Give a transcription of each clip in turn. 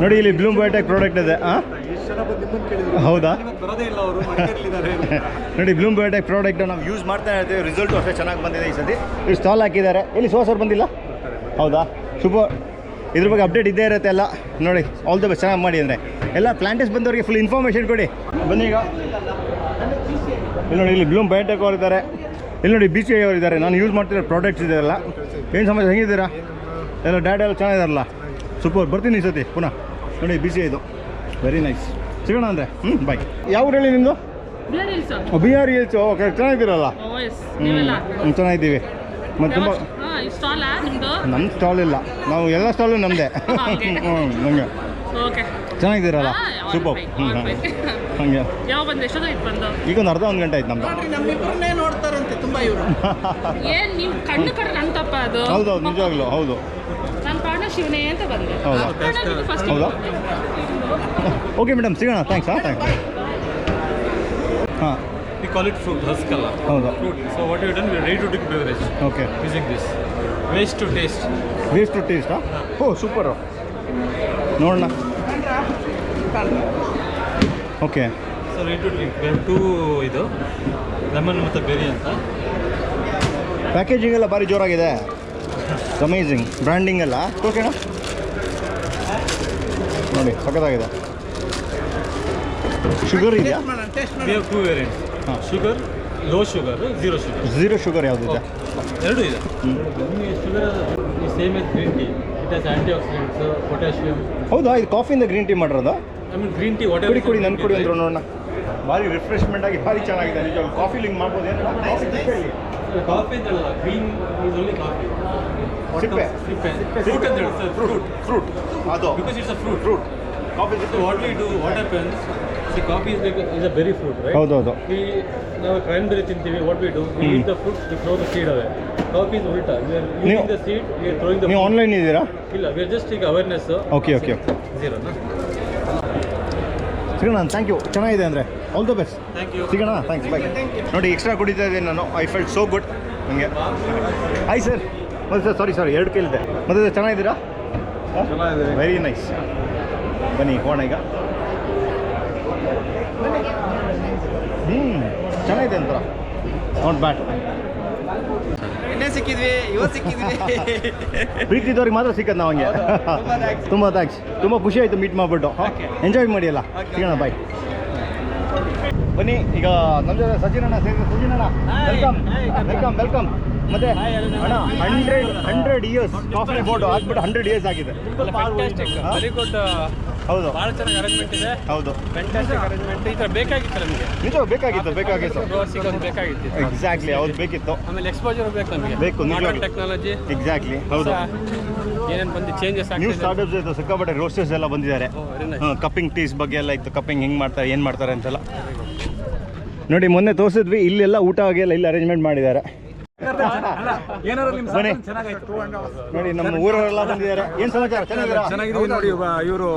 ನೋಡಿ ಇಲ್ಲಿ Bloom biotech product ಇದೆ. ಹೌದಾ? ನೋಡಿ ಬ್ಲೂಮ್ ಬಯೋಟೆಕ್ ಪ್ರಾಡಕ್ಟ್ ನಾವು ಯೂಸ್ ಮಾಡ್ತಾ ಇರ್ತೀವಿ, ರಿಸಲ್ಟು ಅಷ್ಟೇ ಚೆನ್ನಾಗಿ ಬಂದಿದೆ. ಈ ಸತಿ ಇಲ್ಲಿ ಸ್ಟಾಲ್ ಹಾಕಿದ್ದಾರೆ. ಇಲ್ಲಿ ಸೋಸರ್ ಬಂದಿಲ್ಲ. ಹೌದಾ? ಸೂಪರ್. ಇದ್ರ ಬಗ್ಗೆ ಅಪ್ಡೇಟ್ ಇದ್ದೇ ಇರುತ್ತೆ ಎಲ್ಲ. ನೋಡಿ ಆಲ್ ದ ಬೆಸ್ಟ್, ಚೆನ್ನಾಗಿ ಮಾಡಿ ಅಂದರೆ ಎಲ್ಲ ಪ್ಲಾಂಟೇಸ್ ಬಂದವರಿಗೆ ಫುಲ್ ಇನ್ಫಾರ್ಮೇಷನ್ ಕೊಡಿ. ಬನ್ನಿ ಈಗ ಇಲ್ಲಿ ನೋಡಿ, ಇಲ್ಲಿ ಬ್ಲೂಮ್ ಬಯೋಟೆಕ್ ಅವರು ಇದ್ದಾರೆ. ಇಲ್ಲಿ ನೋಡಿ BCI ಅವರು ಇದ್ದಾರೆ. ನಾನು ಯೂಸ್ ಮಾಡ್ತಿರೋ ಪ್ರಾಡಕ್ಟ್ಸ್ ಇದೆಯಲ್ಲ. ಏನು ಸಮಸ್ಯೆ, ಹೆಂಗಿದ್ದೀರಾ? ಎಲ್ಲ ಡ್ಯಾಡ್ ಎಲ್ಲ ಚೆನ್ನಾಗಿದಾರಲ್ಲ? ಸೂಪರ್. ಬರ್ತೀನಿ ಈ ಸತಿ ಪುನಃ. ನೋಡಿ BCI ಇದು ವೆರಿ ನೈಸ್. ಸಿಗೋಣ ಅಂದರೆ ಬಾಯ್. ಯಾವ ಊರು ಹೇಳಿ ನಿಮ್ಮದು? BR Hills. ಓಕೆ, ಚೆನ್ನಾಗಿದ್ದೀರಲ್ಲ? ಚೆನ್ನಾಗಿದ್ದೀವಿ. ಮತ್ತು ತುಂಬ ನಮ್ಮ ಸ್ಟಾಲ್ ಇಲ್ಲ, ನಾವು ಎಲ್ಲ ಸ್ಟಾಲು ನಮ್ಮದೇ. ನನಗೆ ಚೆನ್ನಾಗಿದ್ದೀರಲ್ಲ? ಸೂಪರ್. ಹಾಗೆ ಈಗ ಒಂದು ಅರ್ಧ ಒಂದು ಗಂಟೆ ಆಯ್ತು ನಮ್ದು. ಹೌದೌದು, ನಿಜವಾಗ್ಲೂ ಹೌದು. ಹೌದಾ? ಓಕೆ ಮೇಡಮ್, ಸಿಗೋಣ. ಥ್ಯಾಂಕ್ಸ್. ಥ್ಯಾಂಕ್ಸ್. ಹಾಂ, we call it fruit husk alla. ಹೌದಾ? Fruit. So what you done, we are ready to drink beverage. Okay. Using this waste to taste. Waste to ಟೇಸ್ಟಾ? ಓ ಸೂಪರು. ನೋಡೋಣ. Okay. So ready to drink. We have two ಇದು lemon ಮತ್ತು berry ಅಂತ. Packaging ಎಲ್ಲ ಭಾರಿ ಜೋರಾಗಿದೆ. Amazing. Branding ಎಲ್ಲ ಓಕೆನಾ? ನೋಡಿ ಸಖತ್ತಾಗಿದೆ. ಶುಗರ್ ಇದೆಯಾ? We have two variants. Sugar, low sugar, zero sugar ಯಾವುದಿದೆ? ಎರಡೂ ಇದೆ. ನಿಮಗೆ sugar same as green tea. It has antioxidants, potassium. ಹೌದಾ? ಇದು ಕಾಫಿಯಿಂದ ಗ್ರೀನ್ ಟೀ ಮಾಡಿರೋದು? ಗ್ರೀನ್ ಟೀ ಕುಡಿ ನನ್ನ ಕುಡಿ ಅಂದರು ನೋಡೋಣ. ಭಾರಿ ರಿಫ್ರೆಶ್ಮೆಂಟ್ ಆಗಿ ಭಾರಿ ಚೆನ್ನಾಗಿದೆ ನಿಜವಾಗ್ಲೂ. ಕಾಫಿ ಲಿಂಕ್ ಮಾಡ್ಬೋದು ಏನು? ಕಾಫಿ ಅಂತಲ್ಲ, ಗ್ರೀನ್ ಈಸ್ ಓನ್ಲಿ ಕಾಫಿ. ಸಿಪ್ಪೆ ಫ್ರೂಟ್ ಅಂತ ಹೇಳಿ ಸರ್. ಫ್ರೂಟ್ ಅದು because it's a fruit. Coffee what we do, what happens, see coffee is a berry fruit, right? ಹೌದೌದು. ನಾವು ಕ್ರ್ಯಾನ್ಬೆರಿ ತಿಂತೀವಿ. What we do, we eat the fruit, we throw the seed away. Coffee is ಉಲ್ಟಾ, we are using the seed, we are throwing the. ನೀವು online ಇದ್ದೀರಾ? ಇಲ್ಲ, we are just ಈಗ awareness. Okay. ಝೀರೋನಾ? ಸಿಗೋಣ. Thank you. ಚೆನ್ನಾಗಿದೆ ಅಂದರೆ all the best. Thank you. ಸಿಗೋಣ. Thanks. Bye. ನೋಡಿ ಎಕ್ಸ್ಟ್ರಾ ಕುಡಿತಾ ಇದ್ದೀನಿ ನಾನು. I felt so good. ನನಗೆ ಹಾಯ್ ಸರ್. ಮತ್ತೆ ಸರ್ ಸಾರಿ 2 ಕೇಳಿದೆ. ಮತ್ತೆ ಚೆನ್ನಾಗಿದ್ದೀರಾ? ಚೆನ್ನಾಗಿದೆ. Very nice. ಬನ್ನಿ ಹೋಗೋಣ ಈಗ. ಚೆನ್ನಾಗಿದೆ ಅಂತ. Not bad. ಸಿಕ್ಕಿದ್ವಿ, ಇವತ್ತು ಸಿಕ್ಕಿದ್ವಿ. ಪ್ರೀತಿದವ್ರಿಗೆ ಮಾತ್ರ ಸಿಕ್ಕದು ನಾವು ಹಂಗೆ. ತುಂಬ ಥ್ಯಾಂಕ್ಸ್. ತುಂಬ ಖುಷಿ ಆಯಿತು ಮೀಟ್ ಮಾಡಿಬಿಟ್ಟು. ಎಂಜಾಯ್ ಮಾಡಿ ಅಲ್ಲ. ಸಿಗೋಣ. ಬಾಯ್. ಬನ್ನಿ ಈಗ ನಮ್ಮ ಜೊತೆ ಸಚಿನ್ ಅಣ್ಣ ಸೇರಿದ್ರೆ. ಸಚಿನ್ ಅಣ್ಣ ವೆಲ್ಕಮ್. ಮತ್ತೆ ಅಣ್ಣ 100 ಇಯರ್ಸ್ ಕಾಫಿ ಬೋರ್ಡ್ ಆಗ್ಬಿಟ್ಟು 100 ಇಯರ್ಸ್ ಆಗಿದೆ. Very good. ಹೌದು, ಭಾಳ ಚೆನ್ನಾಗಿ ಅರೇಂಜ್ಮೆಂಟ್ ಇದೆ. ಹೌದು, ಫ್ಯಾಂಟಾಸ್ಟಿಕ್ ಅರೇಂಜ್ಮೆಂಟ್. ಈ ಥರ ಬೇಕಾಗಿತ್ತು ನಮಗೆ. ನಿಜ ಬೇಕಾಗಿತ್ತು. ಬೇಕಾಗಿತ್ತು. ಎಕ್ಸಾಕ್ಟ್ಲಿ, ಹೌದು ಬೇಕಿತ್ತು. ಆಮೇಲೆ ಎಕ್ಸ್ಪೋಜರ್ ಬೇಕು ನಮಗೆ. Modern technology. ಎಕ್ಸಾಕ್ಟ್ಲಿ, ಹೌದು. ಏನೇನು ಬಂದು ಚೇಂಜಸ್ ನ್ಯೂ ಸ್ಟಾರ್ಟಪ್ಸ್ ಇತ್ತು, ಸಿಕ್ಕಾಪಟ್ಟೆ ರೋಸ್ಟರ್ಸ್ ಎಲ್ಲ ಬಂದಿದ್ದಾರೆ. ಕಪ್ಪಿಂಗ್ ಟೀಸ್ ಬಗ್ಗೆ ಎಲ್ಲ ಇತ್ತು. ಕಪ್ಪಿಂಗ್ ಹೆಂಗೆ ಮಾಡ್ತಾರೆ, ಏನು ಮಾಡ್ತಾರೆ ಅಂತೆಲ್ಲ ನೋಡಿ ಮೊನ್ನೆ ತೋರಿಸಿದ್ವಿ. ಇಲ್ಲೆಲ್ಲ ಊಟ ಆಗೆಲ್ಲ ಇಲ್ಲಿ ಅರೇಂಜ್ಮೆಂಟ್ ಮಾಡಿದ್ದಾರೆ. ಬನ್ನಿ ನೋಡಿ, ನಮ್ಮ ಊರವರೆಲ್ಲ ಬಂದಿದ್ದಾರೆ. ಏನು ಸಮಾಚಾರ? ಚೆನ್ನಾಗಿದ್ದೀವಿ ನೋಡಿ. ಇವರು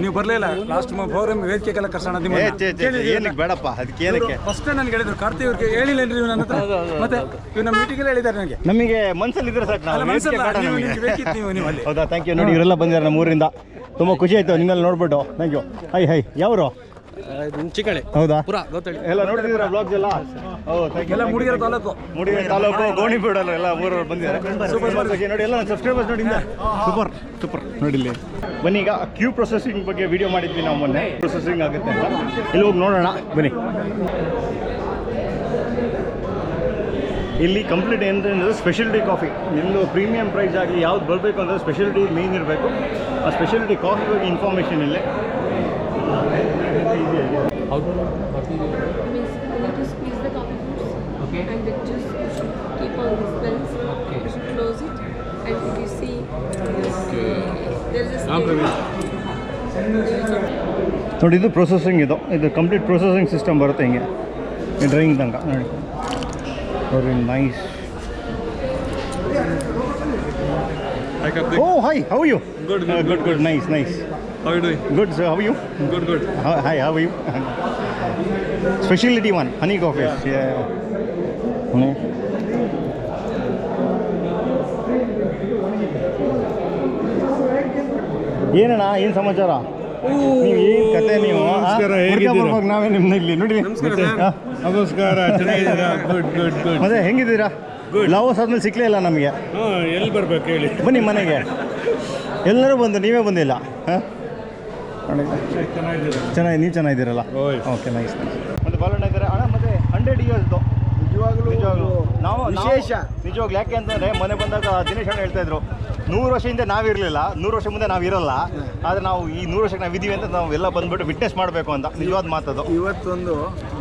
ನೀವು ಬರಲಿಲ್ಲ ಲಾಸ್ಟ್ ಪ್ರೋಗ್ರಾಮ್ ವೇದಿಕೆಗೆಲ್ಲ ಕರ್ಸೋಣ. ಏನಕ್ಕೆ ಬೇಡಪ್ಪ, ಅದಕ್ಕೆ ಏನಕ್ಕೆ ಫಸ್ಟ್ ನನಗೆ ಹೇಳಿದ್ರು ಕಾರ್ತಿ ಇವ್ರಿಗೆ ಹೇಳಿಲ್ಲೇನ್ರಿ ಇವ್ ನನ್ನ ಹತ್ರ. ಮತ್ತೆ ಇವ್ ನಮ್ಮ ಮೀಟಿಂಗ್ ಹೇಳಿದ್ದಾರೆ ನನಗೆ. ನಮಗೆ ಮನ್ಸಲ್ಲಿ ಇದ್ರೆ ಸಾಕು. ನೀವು ಹೌದಾ? Thank you. ನೋಡಿ ಇವರೆಲ್ಲ ಬಂದಿದ್ದಾರೆ ನಮ್ಮ ಊರಿಂದ. ತುಂಬ ಖುಷಿ ಆಯಿತು ನಿಮ್ಮೆಲ್ಲ ನೋಡ್ಬಿಟ್ಟು. Thank you. ಹೈ ಯಾವರು? ಚಿಕ್ಕಳೆ. ಹೌದಾ? ಎಲ್ಲ ನೋಡ್ತಿದ್ದೀರಾ ಬ್ಲಾಗ್ಸ್ ಎಲ್ಲ? ಎಲ್ಲ ಮೂಡಿಗೆರೆ ತಾಲೂಕು ಗೋಣಿಬೀಡಲ್ಲ ಎಲ್ಲ ಊರವ್ರು ಬಂದಿದ್ದಾರೆ. ನೋಡಿ ಎಲ್ಲ ಸಬ್ಸ್ಕ್ರೈಬರ್ಸ್ ನೋಡಿ. ಸೂಪರ್ ನೋಡಿ ಇಲ್ಲಿ. ಬನ್ನಿ ಈಗ ಕ್ಯೂ ಪ್ರೊಸೆಸಿಂಗ್ ಬಗ್ಗೆ ವಿಡಿಯೋ ಮಾಡಿದ್ವಿ ನಾವು ಮೊನ್ನೆ. ಪ್ರೊಸೆಸಿಂಗ್ ಆಗುತ್ತೆ ಅಂತ ಇಲ್ಲಿ ಹೋಗಿ ನೋಡೋಣ. ಬನ್ನಿ. ಇಲ್ಲಿ ಕಂಪ್ಲೀಟ್ ಏನಂದರೆ ಸ್ಪೆಷಾಲಿಟಿ ಕಾಫಿ. ನಿಮ್ಮದು ಪ್ರೀಮಿಯಂ ಪ್ರೈಸ್ ಆಗಲಿ ಯಾವ್ದು ಬರಬೇಕು ಅಂದರೆ ಸ್ಪೆಷಾಲಿಟಿ ಮೇನ್ ಇರಬೇಕು. ಆ ಸ್ಪೆಷಾಲಿಟಿ ಕಾಫಿ ಬಗ್ಗೆ ಇನ್ಫಾರ್ಮೇಷನ್ ಇಲ್ಲೇ. How do you need to squeeze the coffee fruits? Okay. And then just keep on this pens. Okay. You should close it. And if you see this, there is a scale. ನೋಡಿ ಇದು processing. ಇದು complete processing system ಬರುತ್ತೆ ಹಿಂಗೆ drying ತನಕ. ನೋಡಿ very nice. Oh hi, how are you? Good. Nice. How are you doing? Good, sir. How are you? Good. Hi, how are you? Specialty one, honey coffee. Yeah. Honey. ಏನಣ್ಣ ಏನು ಸಮಾಚಾರ ನೀವು ಏನು ಕತೆ ನೀವು ಬರ್ಬೇಕು ನಾವೇ ನಿಮ್ಮನ್ನ ಇಲ್ಲಿ ನೋಡಿ ನಮಸ್ಕಾರ, ಚೆನ್ನಾಗಿದ್ದೀರಾ? Good good good. ಮತ್ತೆ ಹೆಂಗಿದ್ದೀರಾ? ಲಾವೋಸ್ ಆದ್ಮೇಲೆ ಸಿಕ್ಕಲೇ ಇಲ್ಲ ನಮಗೆ. ಎಲ್ಲಿ ಬರ್ಬೇಕು ಹೇಳಿ? ಬನ್ನಿ ಮನೆಗೆ. ಎಲ್ಲರೂ ಬಂದು ನೀವೇ ಬಂದಿಲ್ಲ. ಹಾಂ ಚೆನ್ನಾಗಿ ನೀವು ಚೆನ್ನಾಗಿದ್ದೀರಲ್ಲ? Okay nice nice. ಮತ್ತು ಬಾಲಣ್ಣ ಇದ್ದಾರೆ ಅಣ್ಣ. ಮತ್ತೆ 100 ಇಯರ್ಸ್ದು ನಿಜವಾಗ್ಲೂ ನಾವು ವಿಶೇಷ ನಿಜವಾಗ್ಲೂ. ಯಾಕೆ ಅಂತಂದರೆ ಮನೆ ಬಂದಾಗ ದಿನೇಶ್ ಅಣ್ಣ ಹೇಳ್ತಾ ಇದ್ರು 100 ವರ್ಷದಿಂದ ನಾವಿರಲಿಲ್ಲ, 100 ವರ್ಷ ಮುಂದೆ ನಾವು ಇರಲ್ಲ, ಆದರೆ ನಾವು ಈ 100 ವರ್ಷಕ್ಕೆ ನಾವು ಇದ್ದೀವಿ ಅಂತ ನಾವು ಎಲ್ಲ ಬಂದ್ಬಿಟ್ಟು ವಿಟ್ನೆಸ್ ಮಾಡಬೇಕು ಅಂತ. ನಿಜವಾದ ಮಾತದು. ಇವತ್ತೊಂದು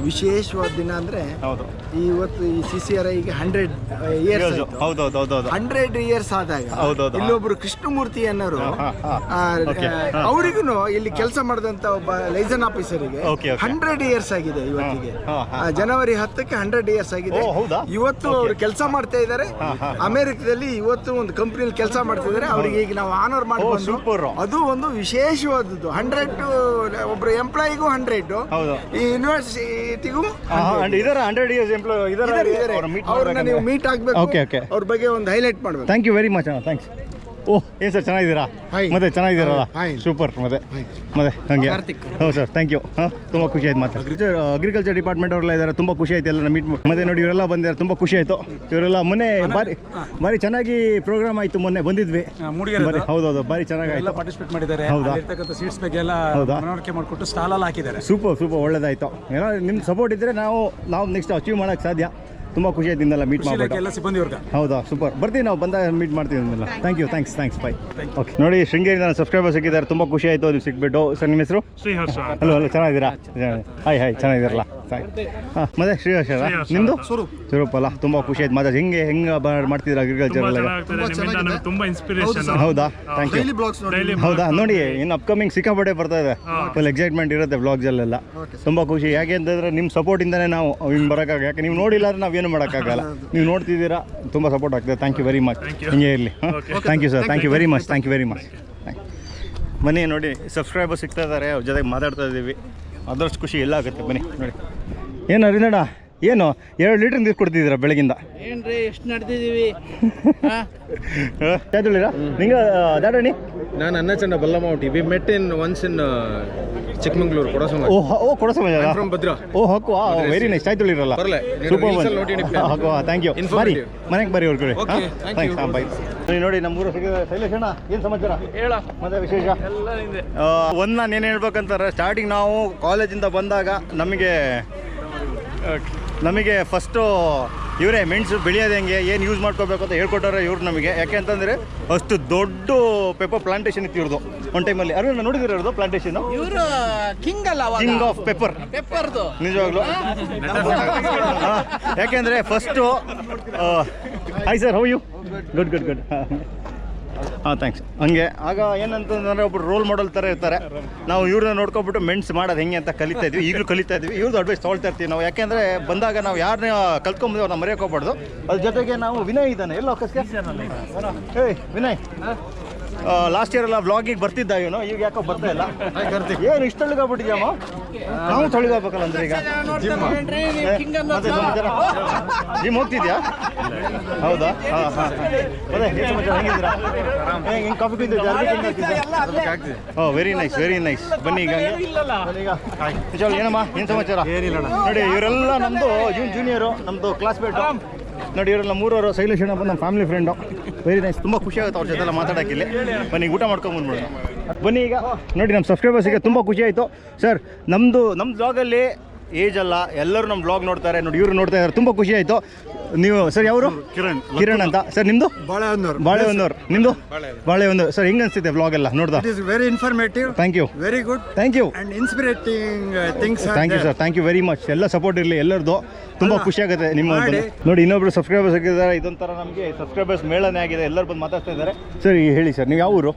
ವಿಶೇಷವಾದ ದಿನ ಅಂದರೆ ಹೌದು. ಇವತ್ತು ಈ CCRIಗೆ 100 ಇಯರ್ಸ್. ಹೌದೌದು 100 ಇಯರ್ಸ್ ಆದಾಗ ಹೌದೌದು. ಇಲ್ಲೊಬ್ರು ಕೃಷ್ಣಮೂರ್ತಿ ಅನ್ನೋರು ಅವರಿಗೂ ಇಲ್ಲಿ ಕೆಲಸ ಮಾಡಿದಂತ ಒಬ್ಬ ಲೈಸನ್ ಆಫೀಸರಿಗೆ 100 ಇಯರ್ಸ್ ಆಗಿದೆ ಇವತ್ತಿಗೆ. ಜನವರಿ 10ಕ್ಕೆ 100 ಇಯರ್ಸ್ ಆಗಿದೆ. ಇವತ್ತು ಅವರು ಕೆಲಸ ಮಾಡ್ತಾ ಇದ್ದಾರೆ ಅಮೆರಿಕದಲ್ಲಿ. ಇವತ್ತು ಒಂದು ಕಂಪ್ನಿಯಲ್ಲಿ ಕೆಲಸ ಮಾಡ್ತಿದ್ದಾರೆ. ಅವರಿಗೆ ಈಗ ನಾವು ಆನರ್ ಮಾಡ್ಕೊಂಡು ಅದು ಒಂದು ವಿಶೇಷವಾದದ್ದು. 100 ಒಬ್ರು ಎಂಪ್ಲಾಯಿಗೂ 100, ಈ ಯೂನಿವರ್ಸಿಟಿಗೂ ಇದರ 100 ಇಯರ್ಸ್ ಎಂಪ್ಲಾಯ್ ಇದ್ದಾರೆ. ಅವ್ರನ್ನ ನೀವು ಮೀಟ್ ಆಗಬೇಕು. ಅವ್ರ ಬಗ್ಗೆ ಒಂದು ಹೈಲೈಟ್ ಮಾಡಬೇಕು. ಥ್ಯಾಂಕ್ ಯು ವೆರಿ ಮಚ್ ಅಣ್ಣ. ಥ್ಯಾಂಕ್ಸ್. ಓಹ್ ಏನು ಸರ್ ಚೆನ್ನಾಗಿದ್ದೀರಾ? ಮತ್ತೆ ಚೆನ್ನಾಗಿದ್ದೀರಲ್ಲ? ಸೂಪರ್. ಮತ್ತೆ ಹಾಗೆ ಹೌದು ಸರ್, ಥ್ಯಾಂಕ್ ಯು. ಹಾಂ ತುಂಬ ಖುಷಿ ಆಯ್ತು. ಮತ್ತೆ ಅಗ್ರಿಕಲ್ಚರ್ ಡಿಪಾರ್ಟ್ಮೆಂಟ್ ಅವರೆಲ್ಲ ಇದ್ದಾರೆ. ತುಂಬ ಖುಷಿ ಆಯ್ತು ಎಲ್ಲ ಮೀಟ್. ಮತ್ತೆ ನೋಡಿ ಇವರೆಲ್ಲ ಬಂದಿದ್ದಾರೆ, ತುಂಬ ಖುಷಿ ಆಯಿತು. ಇವರೆಲ್ಲ ಮೊನ್ನೆ ಭಾರಿ ಚೆನ್ನಾಗಿ ಪ್ರೋಗ್ರಾಮ್ ಆಯಿತು. ಮೊನ್ನೆ ಬಂದಿದ್ವಿ. ಹೌದೌದು, ಭಾರಿ ಚೆನ್ನಾಗಿ ಎಲ್ಲ ಪಾರ್ಟಿಸಿಪೇಟ್ ಮಾಡಿದ್ದಾರೆ. ಹೌದಾ? ಸೀಟ್ಸ್ ಬಗ್ಗೆ ಎಲ್ಲ ಮನವರಿಕೆ ಮಾಡಿಕೊಟ್ಟು ಸ್ಟಾಲ್ ಎಲ್ಲ ಹಾಕಿದ್ದಾರೆ. ಸೂಪರ್ ಒಳ್ಳೇದಾಯಿತು. ಏನೋ ನಿಮ್ಮ ಸಪೋರ್ಟ್ ಇದ್ದರೆ ನಾವು ನೆಕ್ಸ್ಟ್ ಅಚೀವ್ ಮಾಡೋಕ್ಕೆ ಸಾಧ್ಯ. ತುಂಬ ಖುಷಿ ಆಯ್ತು ನಿನ್ನೆಲ್ಲ ಮೀಟ್ ಮಾಡಬೇಕು. ಎಲ್ಲ ಸಿಬ್ಬಂದಿವರ್ಗ. ಹೌದಾ? ಸೂಪರ್. ಬರ್ತೀವಿ ನಾವು ಬಂದಾಗ ಮೀಟ್ ಮಾಡ್ತೀವಿ ನಿಮ್ಮೆಲ್ಲ. Thank you. Thanks bye. Okay ನೋಡಿ, ಶೃಂಗೇರಿಯಿಂದ ಸಬ್ಸ್ಕ್ರೈಬರ್ ಸಿಕ್ಕಿದ್ದಾರೆ. ತುಂಬ ಖುಷಿ ಆಯಿತು ಅದು ಸಿಕ್ಬಿಟ್ಟು. ಸರ್ ನಿಮ್ಮ ಹೆಸರು? ಶ್ರೀಹರ್ಷ. ಹಲೋ ಚೆನ್ನಾಗಿದ್ದೀರಾ? ಹಾಯ್ ಚೆನ್ನಾಗಿದ್ದೀರಲ್ಲ? ಹಾಂ. ಮತ್ತೆ ಶ್ರೀಹರ್ಷ ನಿಮ್ಮದು? ಸ್ವರೂಪ್ ಅಲ್ಲ? ತುಂಬ ಖುಷಿ ಆಯ್ತು. ಮತ್ತೆ ಹೆಂಗೆ ಮಾಡ್ತಿದ್ದೀರಾ ಅಗ್ರಿಕಲ್ಚರ್ ಎಲ್ಲ? ತುಂಬ ಇನ್ಸ್ಪಿರೇಷನ್. ಹೌದಾ? Thank you. ಹೌದಾ? ನೋಡಿ ಇನ್ನು ಅಪ್ಕಮಿಂಗ್ ಸಿಕ್ಕಾಪಟ್ಟೆ ಬರ್ತಾ ಇದೆ. ಫುಲ್ ಎಕ್ಸೈಟ್ಮೆಂಟ್ ಇರುತ್ತೆ ವ್ಲಾಗ್ಸಲ್ಲೆಲ್ಲ. ತುಂಬ ಖುಷಿ. ಯಾಕೆ ಅಂತಂದರೆ ನಿಮ್ಮ ಸಪೋರ್ಟಿಂದನೇ ನಾವು ಹಿಂಗೆ ಬರೋಕ್ಕಾಗ. ಯಾಕೆ ನೀವು ನೋಡಿಲ್ಲ ಅಂದರೆ ನಾವೇನು ಮಾಡೋಕ್ಕಾಗಲ್ಲ. ನೀವು ನೋಡ್ತಿದ್ದೀರಾ, ತುಂಬ ಸಪೋರ್ಟ್ ಆಗ್ತದೆ. Thank you very much. ಹಿಂಗೆ ಇರಲಿ. Thank you sir. Thank you very much. ಬನ್ನಿ ನೋಡಿ, ಸಬ್ಸ್ಕ್ರೈಬರ್ ಸಿಗ್ತಾ ಇದ್ದಾರೆ. ಅವ್ರ ಜೊತೆಗೆ ಮಾತಾಡ್ತಾ ಇದ್ದೀವಿ. ಅದರಷ್ಟು ಖುಷಿ ಎಲ್ಲ ಆಗುತ್ತೆ. ಬನ್ನಿ ನೋಡಿ. ಏನು ಅರಿನಣ್ಣ, ಏನು 2 ಲೀಟ್ರ್ ನೀರು ಕೊಡ್ತಿದ್ದೀರಾ ಬೆಳಗಿಂದ? ಏನ್ರಿ ಎಷ್ಟು ನಡೆದಿದ್ದೀವಿ? ಚಾಯ್ದುಳಿರಾ ನಿಂಗೆ ದಾಡಣಿ? ನಾನು Annachanda Ballamavati. We met in once in Chikmagalur ಕೊಡಸಮ. ಓ ಕೊಡಸಮ ಫ್ರಮ್ ಭದ್ರಾ. ಓ ಹಾಕು. Very nice. ಚಾಯ್ದುಳಿರಲ್ಲ? ಸೂಪರ್. ಹಾಕು. Thank you. ಬರಿ ಮನೆಗೆ ಬರಿ ಅವ್ರ ಕಡೆ. ಥ್ಯಾಂಕ್ಸ್. ಹಾಂ ಬೈ. ನೋಡಿ ನಮ್ಮೂರು ಸಿಕ್ಕಿದೆ. ಶೈಲೇಶಣ್ಣ ಏನು ಸಮಾಚಾರ? ಹೇಳ ಮತ್ತೆ ವಿಶೇಷ ಒಂದು ನಾನು ಏನು ಹೇಳ್ಬೇಕಂತಾರೆ, ಸ್ಟಾರ್ಟಿಂಗ್ ನಾವು ಕಾಲೇಜಿಂದ ಬಂದಾಗ ನಮಗೆ ಫಸ್ಟು ಇವರೇ ಮೆಣಸು ಬೆಳೆಯೋದು ಹೆಂಗೆ, ಏನು ಯೂಸ್ ಮಾಡ್ಕೋಬೇಕು ಅಂತ ಹೇಳ್ಕೊಟ್ಟಾರೆ ಇವ್ರು ನಮಗೆ. ಯಾಕೆ ಅಂತಂದರೆ ಅಷ್ಟು ದೊಡ್ಡ ಪೆಪ್ಪರ್ ಪ್ಲಾಂಟೇಶನ್ ಇತ್ತು ಇವ್ರದ್ದು ಒಂದು ಟೈಮಲ್ಲಿ. ಅರುಣ್ ನೋಡಿದ್ರೆ ಇವ್ರದ್ದು ಪ್ಲಾಂಟೇಶನ್? ಇವರು ಕಿಂಗ್ ಅಲ್ಲ, ಕಿಂಗ್ ಆಫ್ ಪೆಪ್ಪರ್ದು ನಿಜವಾಗ್ಲು. ಯಾಕೆಂದರೆ first hi sir, how you? Good. ಹಾಂ ಥ್ಯಾಂಕ್ಸ್. ಹಂಗೆ ಆಗ ಏನಂತಂದರೆ ಒಬ್ಬರು ರೋಲ್ ಮಾಡೆಲ್ ಥರ ಇರ್ತಾರೆ. ನಾವು ಇವ್ರನ್ನ ನೋಡ್ಕೊಬಿಟ್ಟು ಮೆಣಸು ಮಾಡೋದು ಹೆಂಗೆ ಅಂತ ಕಲಿತಾ ಇದ್ವಿ. ಈಗಲೂ ಕಲಿತಾ ಇದ್ವಿ. ಇವ್ರದ್ದು ಅಡ್ವೈಸ್ ತೊಗೊಳ್ತಾ ಇರ್ತೀವಿ ನಾವು. ಯಾಕೆಂದರೆ ಬಂದಾಗ ನಾವು ಯಾರನ್ನ ಕಲ್ತ್ಕೊಂಬಂದು ಅವ್ರನ್ನ ಮರೆಯೋಕೋಗ್ಬಾರ್ದು. ಅದ್ರ ಜೊತೆಗೆ ನಾವು ವಿನಯ್ ಇದ್ದಾನೆ ಎಲ್ಲ ಕಸ್ಗೆ. ಏಯ್ ವಿನಯ್, ಲಾಸ್ಟ್ ಇಯರ್ ಎಲ್ಲ ವ್ಲಾಗಿಗೆ ಬರ್ತಿದ್ದ ಇವನು, ಈಗ ಯಾಕೋ ಬರ್ತಾ ಇಲ್ಲ. ಏನು ಇಷ್ಟು ತೊಳಿಗಾಗ್ಬಿಟ್ಟಿದ್ಯಮ್ಮ? ನಾವು ತೊಳಿಗಾಗ್ಬೇಕಲ್ಲ ಅಂದ್ರೆ ಈಗ. ಜಿಮ್ ಹೋಗ್ತಿದ್ಯಾ? ಹೌದಾ? ಹಾಂ. ಅದೇ ಏನು ಸಮಾಚಾರ, ಹೆಂಗಿದ್ದೀರಾ? ಹಿಂಗೆ ಕಾಫಿ ಕುಯ್ತಿದ್ದೆ, ಓ ವೆರಿ ನೈಸ್. ಬನ್ನಿ ಈಗ ಏನಮ್ಮ ಏನು ಸಮಾಚಾರ? ನೋಡಿ ಇವರೆಲ್ಲ ನಮ್ಮದು ಜೂನಿಯರು, ನಮ್ಮದು ಕ್ಲಾಸ್ಮೇಟು. ನೋಡಿ ಇವರೆಲ್ಲ 3 ಶೈಲೇಶಣ್ಣ ಬಂದು ನಮ್ಮ ಫ್ಯಾಮಿಲಿ ಫ್ರೆಂಡು. Very nice. ತುಂಬ ಖುಷಿ ಆಗುತ್ತೆ ಅವ್ರ ಜೊತೆ ಎಲ್ಲ ಮಾತಾಡೋಕ್ಕಿಲ್ಲ. ಬನ್ನಿ ಊಟ ಮಾಡ್ಕೊಂಬಂದ್ಬಿಡೋಣ. ಬನ್ನಿ ಈಗ ನೋಡಿ ನಮ್ಮ ಸಬ್ಸ್ಕ್ರೈಬರ್ಸಿಗೆ ತುಂಬ ಖುಷಿ ಆಯಿತು. ಸರ್ ನಮ್ಮ ಬ್ಲಾಗಲ್ಲಿ ಏಜ್ ಅಲ್ಲ, ಎಲ್ಲರೂ ನಮ್ಮ ಬ್ಲಾಗ್ ನೋಡ್ತಾರೆ. ನೋಡಿ ಇವರು ನೋಡ್ತಾ ಇದ್ದಾರೆ. ತುಂಬ ಖುಷಿ ಆಯಿತು. ನೀವು ಸರ್ ಯಾವರು? ಕಿರಣ್ ಅಂತ. ಸರ್ ನಿಮ್ಮದು? ಬಾಳೆಹೊನ್ನೂರು. ನಿಮ್ಮದು? ಬಾಳೆಹೊನ್ನೂರು. ಸರ್ ಹೆಂಗೆ ಅನಿಸ್ತಿದೆ ಬ್ಲಾಗ್ ಎಲ್ಲ ನೋಡ್ದಾ? It is very informative. Thank you. Very good. Thank you. And inspiring things. Thank you sir. Thank you very much. ಎಲ್ಲ ಸಪೋರ್ಟ್ ಇರಲಿ ಎಲ್ಲರದು. ತುಂಬ ಖುಷಿ ಆಗುತ್ತೆ ನಿಮ್ಮ ನೋಡಿ. ಇನ್ನೊಬ್ರು ಸಬ್ಸ್ಕ್ರೈಬರ್ಸ್ ಆಗಿದ್ದಾರೆ. ಇದೊಂಥರ ನಮಗೆ ಸಬ್ಸ್ಕ್ರೈಬರ್ಸ್ ಮೇಳನೇ ಆಗಿದೆ. ಎಲ್ಲರೂ ಬಂದು ಮಾತಾಡ್ತಾ ಇದ್ದಾರೆ. ಸರ್ ಹೇಳಿ ಸರ್, ನೀವು ಯಾವ ಊರು?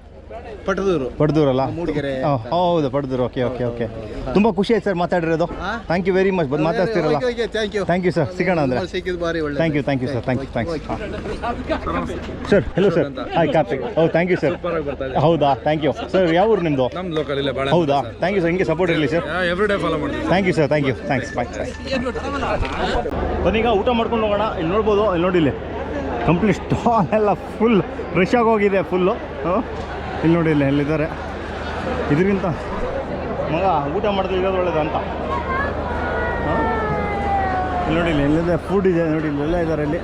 ಪಡ್ದೂರಲ್ಲ? ಹೌದು ಪಡ್ದೂರು. ಓಕೆ. ತುಂಬ ಖುಷಿ ಆಯ್ತು ಸರ್ ಮಾತಾಡಿರೋದು. Thank you very much. ಬಂದು ಮಾತಾಡ್ತಿರಲ್ಲ. Thank you sir. ಸಿಗೋಣ ಅಂದರೆ. Thank you sir. Thanks. Sir hello sir. Hi Karthik. Thank you sir. ಹೌದಾ? Thank you sir. ಯಾವ ಊರು ನಿಮ್ಮದು? ಹೌದಾ? Thank you sir. ಹಿಂಗೆ ಸಪೋರ್ಟ್ ಇರಲಿ sir. Thank you sir. Thanks. Bye. ಬನ್ನೀಗ ಊಟ ಮಾಡ್ಕೊಂಡು ಹೋಗೋಣ. ಇಲ್ಲಿ ನೋಡ್ಬೋದು, ಇಲ್ಲಿ ನೋಡಿಲ್ಲಿ ಕಂಪ್ಲೀಟ್ ಸ್ಟಾಲ್ ಎಲ್ಲ ಫುಲ್ ರಶ್ ಆಗೋಗಿದೆ ಫುಲ್ಲು. ಇಲ್ಲಿ ನೋಡಿ, ಎಲ್ಲಿದ್ದಾರೆ ಇದರಿಂದ ಮಗ ಊಟ ಮಾಡಿದ್ರೆ ಇರೋದು ಒಳ್ಳೇದು ಅಂತ. ಹಾಂ ಇಲ್ಲಿ ನೋಡಿ, ಇಲ್ಲಿ ಎಲ್ಲೆಲ್ಲ ಫುಡ್ ಇದೆ ನೋಡಿ, ಇಲ್ಲೆಲ್ಲ ಇದ್ದಾರೆ ಇಲ್ಲಿ.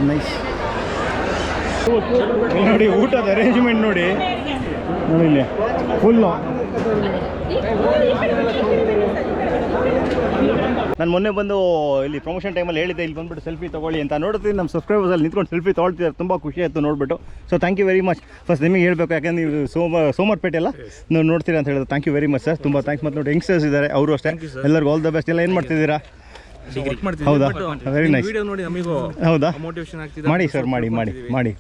ನೈಸ್. ಇಲ್ಲಿ ನೋಡಿ ಊಟದ ಅರೇಂಜ್ಮೆಂಟ್ ನೋಡಿ ಇಲ್ಲಿ ಫುಲ್ಲು. ನಾನು ಮೊನ್ನೆ ಬಂದು ಇಲ್ಲಿ ಪ್ರಮೋಷನ್ ಟೈಮಲ್ಲಿ ಹೇಳಿದ್ದೆ ಇಲ್ಲಿ ಬಂದುಬಿಟ್ಟು ಸೆಲ್ಫಿ ತೊಗೊಳ್ಳಿ ಅಂತ. ನೋಡ್ತೀನಿ ನಮ್ಮ ಸಬ್ಸ್ಕ್ರೈಬರ್ಸಲ್ಲಿ ನಿಂತ್ಕೊಂಡು ಸೆಲ್ಫಿ ತೊಗೊಳ್ತಿದ್ದಾರೆ, ತುಂಬ ಖುಷಿ ಆಯಿತು ನೋಡಿಬಿಟ್ಟು. So thank you very much. First ನಿಮಗೆ ಹೇಳಬೇಕು, ಯಾಕಂದ್ರೆ ನೀವು ಸೋಮವಾರಪೇಟೆ ಎಲ್ಲ ನೀವು ನೋಡ್ತೀರಾ ಅಂತ ಹೇಳಿದ್ರು. Thank you very much sir, ತುಂಬ ಥ್ಯಾಂಕ್ಸ್. ಮತ್ತು ನೋಡಿ ಯಂಗ್ಸ್ಟರ್ಸ್ ಇದ್ದಾರೆ, ಅವರು ಅಷ್ಟೇ. ಎಲ್ಲರಿಗೂ ಆಲ್ ದ ಬೆಸ್ಟ್. ಎಲ್ಲ ಏನು ಮಾಡ್ತಿದ್ದೀರಾ? ಹೌದಾ, ವೆರಿ ನೈಸ್. ಹೌದಾ, ಮಾಡಿ ಸರ್, ಮಾಡಿ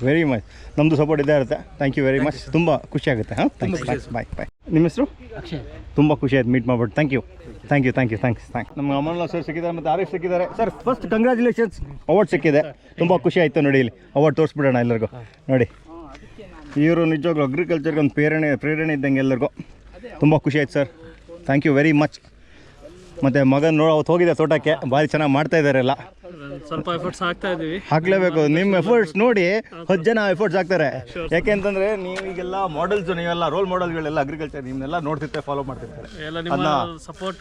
ವೆರಿ ಮಚ್. ನಮ್ಮದು ಸಪೋರ್ಟ್ ಇದ್ದೇ ಇರುತ್ತೆ. ಥ್ಯಾಂಕ್ ಯು ವೆರಿ ಮಚ್, ತುಂಬ ಖುಷಿ ಆಗುತ್ತೆ. ಹಾಂ, ಥ್ಯಾಂಕ್ಸ್, ಬಾಯ್. ನಿಮ್ಮ ಹೆಸರು? ತುಂಬ ಖುಷಿ ಆಯ್ತು ಮೀಟ್ ಮಾಡ್ಬಿಟ್ಟು. Thank you. ಥ್ಯಾಂಕ್ಸ್. ನಮ್ಮ ಅಮರ್ನಾಥ್ ಸರ್ ಸಿಕ್ಕಿದ್ದಾರೆ, ಮತ್ತು ಆರಿಫ್ ಸಿಕ್ಕಿದ್ದಾರೆ. ಸರ್ ಫಸ್ಟ್ ಕಂಗ್ರ್ಯಾಚುಲೇಷನ್ಸ್, ಅವಾರ್ಡ್ ಸಿಕ್ಕಿದೆ, ತುಂಬ ಖುಷಿ ಆಯಿತು. ನೋಡಿ ಇಲ್ಲಿ ಅವಾರ್ಡ್ ತೋರಿಸ್ಬಿಡೋಣ ಎಲ್ಲರಿಗೂ. ನೋಡಿ ಇವರು ನಿಜವಾಗ್ಲೂ ಅಗ್ರಿಕಲ್ಚರ್ಗೆ ಒಂದು ಪ್ರೇರಣೆ ಇದ್ದಂಗೆ ಎಲ್ಲರಿಗೂ. ತುಂಬ ಖುಷಿ ಆಯ್ತು sir, thank you very much. ಮತ್ತು ಮಗನ ಅವತ್ತು ಹೋಗಿದೆ ತೋಟಕ್ಕೆ, ಭಾರಿ ಚೆನ್ನಾಗಿ ಮಾಡ್ತಾ ಇದ್ದಾರೆ ಎಲ್ಲ. ಸ್ವಲ್ಪ ಎಫರ್ಟ್ಸ್ ಹಾಕ್ಲೇಬೇಕು. ನಿಮ್ಮ ಎಫರ್ಟ್ಸ್ ನೋಡಿ 10 ಜನ ಎಫರ್ಟ್ಸ್ ಹಾಕ್ತಾರೆ. ಯಾಕೆಂತಂದರೆ ನೀವೀಗೆಲ್ಲ ಮಾಡೆಲ್ಸ್, ನೀವೆಲ್ಲ ರೋಲ್ ಮಾಡೆಲ್ಗಳೆಲ್ಲ ಅಗ್ರಿಕಲ್ಚರ್ ನಿಮ್ಮನ್ನೆಲ್ಲ ನೋಡ್ತಿರ್ತಾರೆ, ಫಾಲೋ ಮಾಡ್ತಿರ್ತಾರೆ. ಅದನ್ನ ಸಪೋರ್ಟ್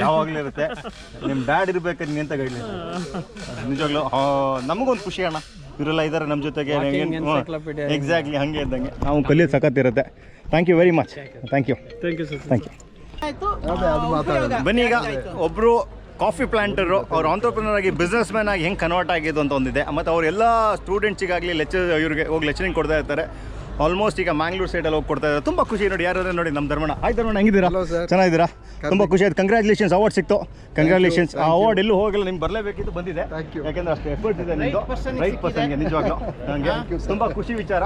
ಯಾವಾಗಲೂ ಇರುತ್ತೆ. ನಿಮ್ಮ ಡ್ಯಾಡ್ ಇರಬೇಕು ನೀ ಅಂತ ಗೈಡ್ಲೈನ್. ನಿಜವಾಗ್ಲೂ ನಮಗೊಂದು ಖುಷಿ ಅಣ್ಣ, ಇವರೆಲ್ಲ ಇದ್ದಾರೆ ನಮ್ಮ ಜೊತೆಗೆ. ಎಕ್ಸಾಕ್ಟ್ಲಿ ಹಾಗೆ ಇದ್ದಂಗೆ ನಾವು ಕಲಿಯೋದು ಸಖತ್ತಿರುತ್ತೆ. Thank you very much. Thank you sir. ಬನ್ನಿ, ಈಗ ಒಬ್ಬರು ಕಾಫಿ ಪ್ಲಾಂಟರು, ಅವ್ರು ಆಂಟ್ರಪ್ರಿನರ್ ಆಗಿ ಬಿಸ್ನೆಸ್ ಮ್ಯಾನ್ ಆಗಿ ಹೆಂಗೆ ಕನ್ವರ್ಟ್ ಆಗಿದ್ದು ಅಂತ ಒಂದಿದೆ. ಮತ್ತು ಅವರೆಲ್ಲ ಸ್ಟೂಡೆಂಟ್ಸಿಗಾಗಲಿ ಇವ್ರಿಗೆ ಹೋಗಿ ಲೆಕ್ಚರಿಂಗ್ ಕೊಡ್ತಾ ಇರ್ತಾರೆ. ಆಲ್ಮೋಸ್ಟ್ ಈಗ ಮ್ಯಾಂಗ್ಳೂರ್ ಸೈಡಲ್ಲಿ ಹೋಗಿ ಕೊಡ್ತಾ ಇದ್ದಾರೆ. ತುಂಬ ಖುಷಿ ನೋಡಿ. ಯಾರು ನೋಡಿ ನಮ್ಮ ಧರ್ಮಣ್ಣ. ಆಯ್ತು ಧರ್ಮಣ್ಣ, ಹೆಂಗಿದ್ದೀರಾ? ಚೆನ್ನಾಗಿದ್ದೀರಾ? ತುಂಬ ಖುಷಿ ಆಯ್ತು. ಕಂಗ್ರ್ಯಾಚುಲೇಷನ್ಸ್, ಅವಾರ್ಡ್ ಸಿಕ್ತು. ಕಂಗ್ರ್ಯಾಚುಲೇಷನ್ಸ್. ಆ ಅವಾರ್ಡ್ ಎಲ್ಲೂ ಹೋಗಿಲ್ಲ, ನಿಮ್ಗೆ ಬರಲೇಬೇಕಿತ್ತು, ಬಂದಿದೆ. ಯಾಕೆಂದ್ರೆ ಅಷ್ಟು ಎಫರ್ಟ್ ಇದೆ ನಿಮ್ಮದು, ರೈಟ್ ಪರ್ಸನ್ಗೆ. ನಿಜವಾಗ್ಲೂ ನನಗೆ ತುಂಬ ಖುಷಿ ವಿಚಾರ.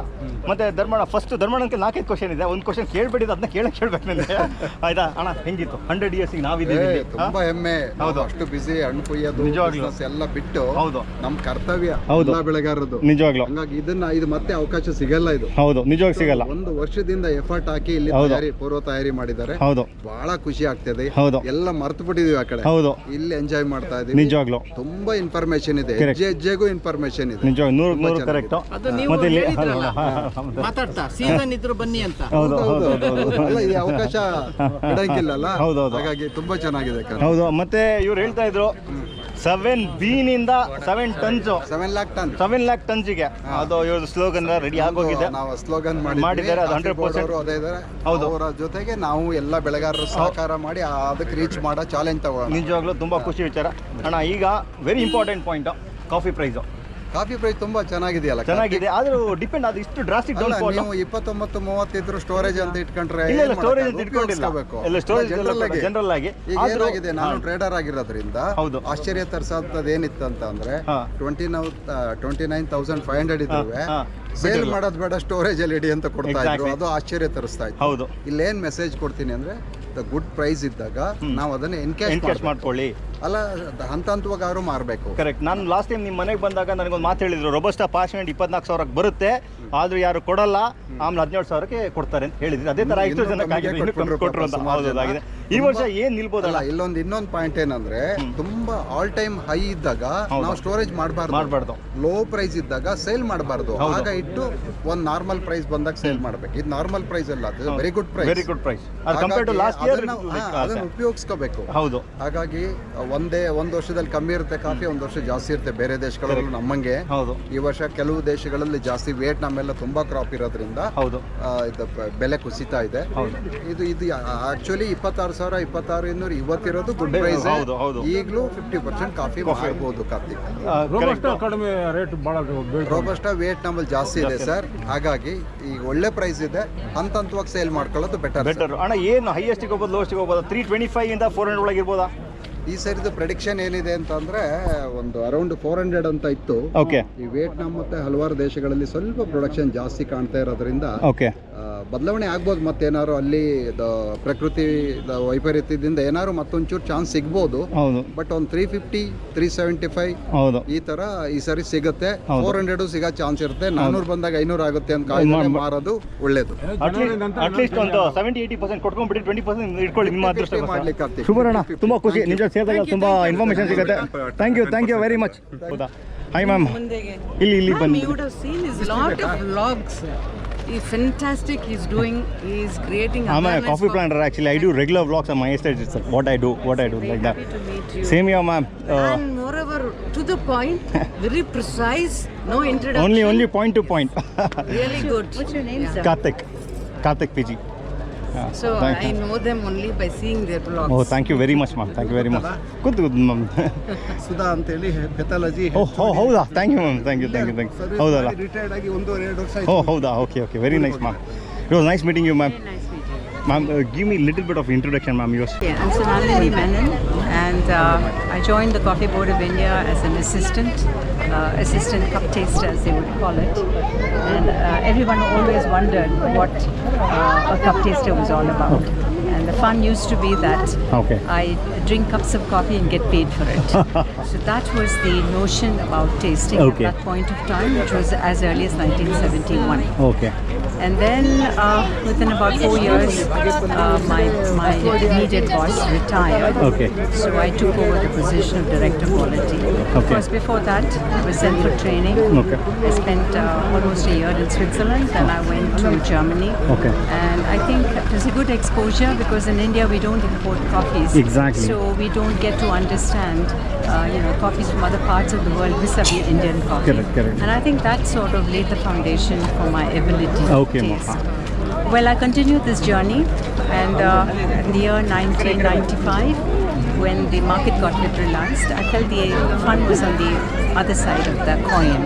ಮತ್ತು ಧರ್ಮಣ್ಣ, ಫಸ್ಟ್ ಧರ್ಮಣ್ಣಕ್ಕೆ 4-5 ಕ್ವಶನ್ ಇದೆ. ಒಂದು ಕ್ವಶನ್ ಕೇಳ್ಬಿಟ್ಟಿದ್ದು, ಅದನ್ನ ಕೇಳಬೇಕು ನನಗೆ. ಆಯ್ತಾ ಅಣ್ಣ, ಹೆಂಗಿತ್ತು 100 years ನಾವಿದ್ದೀವಿ? ತುಂಬ ಹೆಮ್ಮೆ. ಹೌದು, ಅಷ್ಟು ಬಿಸಿ, ಹಣ್ಣು ಕೊಯ್ಯೋದು, ನಿಜವಾಗ್ಲೂ ಎಲ್ಲ ಬಿಟ್ಟು. ಹೌದು, ನಮ್ಮ ಕರ್ತವ್ಯ. ಹೌದು, ಬೆಳೆಗಾರದು. ನಿಜವಾಗ್ಲೂ. ಹಂಗಾಗಿ ಇದು ಮತ್ತೆ ಅವಕಾಶ ಸಿಗಲ್ಲ. ಇದು ಹೌದು, ನಿಜವಾಗಿ ಸಿಗಲ್ಲ. ಒಂದು ವರ್ಷದಿಂದ ಎಫರ್ಟ್ ಹಾಕಿ ಇಲ್ಲಿ ಪೂರ್ವ ತಯಾರಿ ಮಾಡಿದ್ದಾರೆ. ಹೌದು, ಬಹಳ ಖುಷಿ ಆಗ್ತದೆ. ಹೌದು, ಎಲ್ಲ ಮರ್ತು ಬಿಟ್ಟಿದೀವಿ ಆ ಕಡೆ. ಹೌದು, ಇಲ್ಲಿ ಎಂಜಾಯ್ ಮಾಡ್ತಾ ಇದೀವಿ. ನಿಜವಾಗ್ಲೂ ತುಂಬಾ ಇನ್ಫಾರ್ಮೇಶನ್ ಇದೆ, ಹೆಜ್ಜೆಗೂ ಇನ್ಫಾರ್ಮೇಶನ್ ಇದೆ. ನಿಜವಾಗ 100% ಕರೆಕ್ಟ್. ಮಾತಾಡ್ತಾ ಸೀಸನ್ ಇದ್ರು ಬನ್ನಿ ಅಂತ. ಅಲ್ಲ, ಈ ಅವಕಾಶ ಬಿಡಂಗಿಲ್ಲಲ್ಲ. ಹಾಗಾಗಿ ತುಂಬಾ ಚೆನ್ನಾಗಿದೆ. ಹೌದು. ಮತ್ತೆ ಇವ್ರು ಹೇಳ್ತಾ ಇದ್ರು 7 ಬೀನಿಂದ 7 ಟನ್ಸ್, 7 lakh ಟನ್ಸ್ಗೆ ಅದು ಇವ್ರ ಸ್ಲೋಗನ್ ರೆಡಿ ಆಗೋಗಿದೆ. ನಾವು ಸ್ಲೋಗನ್ ಮಾಡಿದ್ದಾರೆ, ಅದು 100% ಅದೇ ಇದ್ದಾರೆ. ಹೌದು, ಅವರ ಜೊತೆಗೆ ನಾವು ಎಲ್ಲ ಬೆಳೆಗಾರರು ಸಹಕಾರ ಮಾಡಿ ಅದಕ್ಕೆ ರೀಚ್ ಮಾಡೋ ಚಾಲೆಂಜ್ ತಗೊಳ್ಳೋಣ. ನಿಜವಾಗ್ಲೂ ತುಂಬಾ ಖುಷಿ ವಿಚಾರ ಅಣ್ಣ. ಈಗ very important point, coffee price. Coffee price ತುಂಬಾ ಚೆನ್ನಾಗಿದೆಯಲ್ಲ? ಚೆನ್ನಾಗಿದೆ, ಆದ್ರೂ ಡಿಪೆಂಡ್. ಅದು ಇಷ್ಟು ಡ್ರಾಸ್ಟಿಕ್ ಡೌನ್ ಫಾಲ್. ನೀವು 29-30 ಇದ್ರು ಸ್ಟೋರೇಜ್ ಅಂತ ಇಟ್ಕೊಂಡ್ರೆ ಸ್ಟೋರೇಜ್ ಅಂತ ಇಟ್ಕೊಂಡಿಲ್ಲ. ಜನರಲ್ ಆಗಿ ಈಗ ಏನಾಗಿದೆ, ನಾನು ಟ್ರೇಡರ್ ಆಗಿರೋದ್ರಿಂದ ಆಶ್ಚರ್ಯ ತರಿಸೋದು ಏನಿತ್ತು ಅಂತಂದ್ರೆ 29,500 ಇದ್ರುವೆ ಸೇಲ್ ಮಾಡೋದು ಬೇಡ, ಸ್ಟೋರೇಜ್ ಅಲ್ಲಿ ಇಡಿ ಅಂತ ಕೊಡ್ತಾ ಇದ್ರು. ಅದು ಆಶ್ಚರ್ಯ ತರಿಸ್ತಾ ಇತ್ತು. ಹೌದು. ಇಲ್ಲೇನ್ ಮೆಸೇಜ್ ಕೊಡ್ತೀನಿ ಅಂದ್ರೆ, ಗುಡ್ ಪ್ರೈಸ್ ಇದ್ದಾಗ ನಾವು ಅದನ್ನ ಎನ್ಕ್ಯಾಶ್ ಮಾಡ್ಕೊಳ್ಳಿ. ಅಲ್ಲ, ಹಂತವಾಗಿ ಮಾರಬೇಕು. ಕರೆಕ್ಟ್. ನಾನು ಲಾಸ್ಟ್ ಟೈಮ್ ನಿಮ್ಮ ಮನೆಗೆ ಬಂದಾಗ ನನಗೊಂದು ಮಾತು ಹೇಳಿದ್ರು, ರೊಬಸ್ಟಾ ಪಾರ್ಚ್ಮೆಂಟ್ 24,000 ಬರುತ್ತೆ, ಆದ್ರೂ ಯಾರು ಕೊಡಲ್ಲ, ಆಮೇಲೆ 17,000ಕ್ಕೆ ಕೊಡ್ತಾರೆ ಅಂತ ಹೇಳಿದ್ರು. ಅದೇ ತರ ಇಷ್ಟು ಜನಕ್ಕೆ ಕೊಟ್ಟರು ಅಂತ. ಹೌದಾಗಿದೆ. ಈ ವರ್ಷ ಏನ್ ನಿಲ್ಬೋದಲ್ಲ. ಇನ್ನೊಂದು ಪಾಯಿಂಟ್ ಏನಂದ್ರೆ, ತುಂಬಾ ಆಲ್ ಟೈಮ್ ಹೈ ಇದ್ದಾಗ ನಾವು ಸ್ಟೋರೇಜ್ ಮಾಡಬಾರ್ದು. ಲೋ ಪ್ರೈಸ್ ಇದ್ದಾಗ ಸೇಲ್ ಮಾಡಬಾರ್ದು. ಆಗ ಇಟ್ಟು ಒಂದು ನಾರ್ಮಲ್ ಪ್ರೈಸ್ ಬಂದಾಗ ಸೇಲ್ ಮಾಡ್ಬೇಕು. ಇದು ನಾರ್ಮಲ್ ಪ್ರೈಸ್ ಅಲ್ಲ, ಅದು ವೆರಿ ಗುಡ್ ಪ್ರೈಸ್. ಅದನ್ನು ಉಪಯೋಗಿಸ್ಕೋಬೇಕು. ಹೌದು. ಹಾಗಾಗಿ ಒಂದು ವರ್ಷದಲ್ಲಿ ಕಮ್ಮಿ ಇರುತ್ತೆ ಕಾಫಿ, ಒಂದು ವರ್ಷ ಜಾಸ್ತಿ ಇರುತ್ತೆ. ಬೇರೆ ದೇಶಗಳಲ್ಲೂ ನಮ್ಮಂಗೆ. ಹೌದು. ಈ ವರ್ಷ ಕೆಲವು ದೇಶಗಳಲ್ಲಿ ಜಾಸ್ತಿ, ವಿಯೆಟ್ನಾಂ ಎಲ್ಲ ತುಂಬಾ ಕ್ರಾಪ್ ಇರೋದ್ರಿಂದ ಬೆಲೆ ಕುಸಿತಾ ಇದೆ. ಇದು ಆಕ್ಚುಲಿ 26,000, 26,200 ಇವತ್ತಿರೋದು ಗುಡ್ ಪ್ರೈಸ್. ಈಗಲೂ 50% ಕಾಫಿ ಮಾರ್ಬೋದು. ಕಾರ್ತಿಕ್, ರೋಬಸ್ಟಾ ವಿಯೆಟ್ನಾಂ ಅಲ್ಲಿ ಜಾಸ್ತಿ ಇದೆ ಸರ್. ಹಾಗಾಗಿ ಈಗ ಒಳ್ಳೆ ಪ್ರೈಸ್ ಇದೆ, ಹಂತವಾಗಿ ಸೇಲ್ ಮಾಡ್ಕೊಳ್ಳೋದು ಬೆಟರ್. ಅಣ್ಣ, ಏನು ಹೈಯೆಸ್ಟ್ ಹೋಗ್ಬೋದು, ಲೋಯೆಸ್ಟ್ ಹೋಗ್ಬೋದು? 325 ಇಂದ 400 ಒಳಗೆ ಇರ್ಬೋದಾ? ಈ ಸರಿದು ಪ್ರೆಡಿಕ್ಷನ್ ಏನಿದೆ ಅಂತಂದ್ರೆ, ಒಂದು ಅರೌಂಡ್ 400 ಅಂತ ಇತ್ತು. ಈ ವಿಯೆಟ್ನಾಂ ಮತ್ತೆ ಹಲವಾರು ದೇಶಗಳಲ್ಲಿ ಸ್ವಲ್ಪ ಪ್ರೊಡಕ್ಷನ್ ಜಾಸ್ತಿ ಕಾಣ್ತಾ ಇರೋದ್ರಿಂದ ಬದಲಾವಣೆ ಆಗ್ಬೋದು. ಮತ್ತೇನಾದ್ರು ಅಲ್ಲಿ ಪ್ರಕೃತಿ ವೈಪರೀತ್ಯದಿಂದ ಏನಾದ್ರು ಮತ್ತೊಂಚೂರು ಚಾನ್ಸ್ ಸಿಗ್ಬೋದು. ಬಟ್ ಒಂದು 350, 375 ಈ ತರ ಈ ಸರಿ ಸಿಗುತ್ತೆ. 400 ಸಿಗೋ ಚಾನ್ಸ್ ಇರುತ್ತೆ. 400 ಬಂದಾಗ 500 ಆಗುತ್ತೆ ಅಂತ ಕಾಯ್ದೆ ಮಾರೋದು ಒಳ್ಳೇದು. ಅಟ್ಲೀಸ್ಟ್ ಒಂದು 70-80% ಕೊಟ್ಕೊಂಡ್ಬಿಟ್ಟು 20% ಇಟ್ಕೊಳ್ಳಿ. ನಿಮ್ಮ ಅದೃಷ್ಟ ಮಾಡ್ಲಿಕ್ಕೆ ಶುಭರಣ್ಣ. ತುಂಬಾ ಖುಷಿ. ನಿಜ ಸೇರಿದಾಗ ತುಂಬಾ ಇನ್ಫಾರ್ಮೇಶನ್ ಸಿಗುತ್ತೆ. Thank you very much. ಹೌದಾ? ಹಾಯ್ ಮ್ಯಾಮ್, ಇಲ್ಲಿ ಬನ್ನಿ. He's fantastic. He's creating I'm a awareness coffee for- planter actually. I do regular vlogs on my estate itself. What I do Very like that. happy to meet you. Same here, ma'am. And moreover, to the point, very precise, no introduction. Only point to point. Really good. What's your name, sir? Karthik PG. So I know them only by seeing their vlogs. Oh, thank you very much, ma'am. Thank you very much. Good, ma'am. Sudha ಅಂತೇಳಿ pathology ಹೌದಾ? Thank you ma'am. Thank you. ಹೌದಲ್ಲ? Retired ಆಗಿ 1.5 ವರ್ಷ ಹೌದಾ? Okay. Very nice, ma'am. It was nice meeting you, ma'am. Very nice meeting you. Ma'am, give me a little bit of introduction, ma'am. Yours. Yeah, I'm Sonali Menon, and I joined the Coffee Board of India as an assistant cup taster, as they would call it. And everyone always wondered what a cup taster was all about. And the fun used to be that I drink cups of coffee and get paid for it. So that was the notion about tasting at that point of time, which was as early as 1971. Okay. And then within about 4 years, my immediate boss retired. Okay. So I took over the position of Director Quality. Of course, before that, I was sent for training. Okay. I spent almost a year in Switzerland, then I went to Germany. Okay. And I think it was a good exposure because in India we don't import coffees. Exactly. So we don't get to understand, coffees from other parts of the world vis-a-vis Indian coffee. Correct. And I think that sort of laid the foundation for my ability to taste. Well, I continued this journey, and in the year 1995, when the market got liberalized, I felt the fun was on the other side of the coin.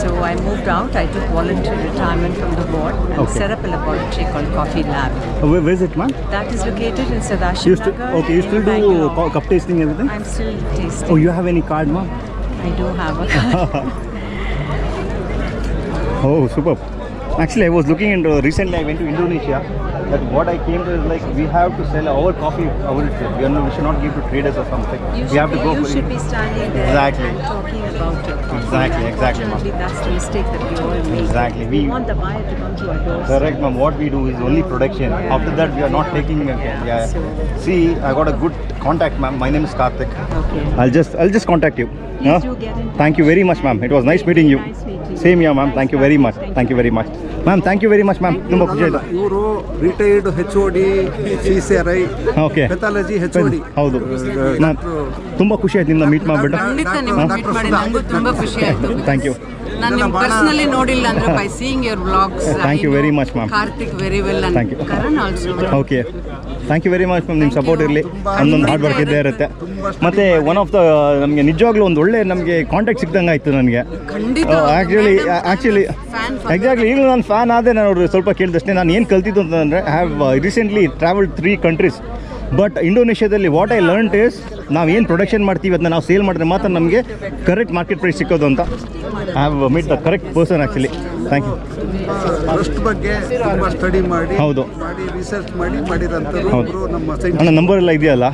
So I moved out. I took voluntary retirement from the board and set up a laboratory called Coffee Lab. Where is it, ma'am? That is located in Sadashiv Nagar. You still do cup tasting everything? I'm still tasting. Oh, you have any card, ma'am? I do have a card. Oh, superb. Actually, I was looking into recently. I went to Indonesia. That what I came to is like we have to sell our coffee ourselves. We should not give to traders or something. We have to go You for should it. be standing there Exactly. and talking about it. Exactly, ma'am. Unfortunately, that's the mistake that we all make. Exactly. We want the buyer to come to our doors. Correct, ma'am. What we do is only production. After that, we are not taking. See, I got a good contact, ma'am. My name is Karthik. Okay. I'll just contact you. Please do get in touch. Thank you very much, ma'am. It was nice meeting you. Nice meeting you. Same here, ma'am. Thank you very much. Thank you very much. Ma'am, thank you very much, ma'am. ತುಂಬ ಖುಷಿ ಆಯ್ತು. ಇವರು retired HOD CCRI okay. Pathology HOD. ಹೌದು ma'am, ತುಂಬ ಖುಷಿ ಆಯ್ತು ನಿಮ್ಮನ್ನ meet ಮಾಡಿಬಿಟ್ಟು. ಖಂಡಿತ ನಿಮ್ಗೆ ಮೀಟ್ ಮಾಡಿ ನನಗೂ ತುಂಬಾ ಖುಷಿ ಆಯ್ತು. Thank you. ನಾನು ನಿಮ್ಗೆ ಪರ್ಸನಲಿ ನೋಡಿಲ್ಲ ಅಂದ್ರೆ by seeing your vlogs. Thank you very much, ma'am. Karthik very well Thank and you. Karan also. Okay, thank you very much ma'am. ನಿಮ್ಮ ಸಪೋರ್ಟ್ ಇರಲಿ, ಒಂದೊಂದು ಹಾರ್ಡ್ ವರ್ಕ್ ಇದ್ದೇ ಇರುತ್ತೆ. ಮತ್ತು ಒನ್ ಆಫ್ ದ ನಮಗೆ ನಿಜವಾಗ್ಲೂ ಒಂದು ಒಳ್ಳೆ ನಮಗೆ ಕಾಂಟ್ಯಾಕ್ಟ್ ಸಿಕ್ದಂಗೆ ಆಯಿತು ನನಗೆ. ಖಂಡಿತ ಆ್ಯಕ್ಚುಲಿ ಎಕ್ಸಾಕ್ಟ್ಲಿ ಈಗಲೂ ನಾನು ಫ್ಯಾನ್ ಆದೆ. ನಾನು ಅವ್ರು ಸ್ವಲ್ಪ ಕೇಳಿದಷ್ಟೇ ನಾನು ಏನು ಕಲ್ತಿದ್ದು ಅಂತಂದರೆ I have recently travelled 3 countries. But ಇಂಡೋನೇಷ್ಯಾದಲ್ಲಿ ವಾಟ್ ಐ ಲರ್ನ್ಡ್ ಇಸ್ ನಾವು ಏನು ಪ್ರೊಡಕ್ಷನ್ ಮಾಡ್ತೀವಿ ಅದನ್ನ ನಾವು ಸೇಲ್ ಮಾಡಿದ್ರೆ ಮಾತ್ರ ನಮಗೆ ಕರೆಕ್ಟ್ ಮಾರ್ಕೆಟ್ ಪ್ರೈಸ್ ಸಿಕ್ಕೋದು ಅಂತ. I have meet the correct person actually. Thank you. Trust ಬಗ್ಗೆ ತುಂಬ ಸ್ಟಡಿ ಮಾಡಿ ಹೌದು ರಿಸರ್ಚ್ ಮಾಡಿರೋಂಥವ್ರು ಒಬ್ರು ನಮ್ಮ ನನ್ನ ನಂಬರ್ ಎಲ್ಲ ಇದೆಯಲ್ಲ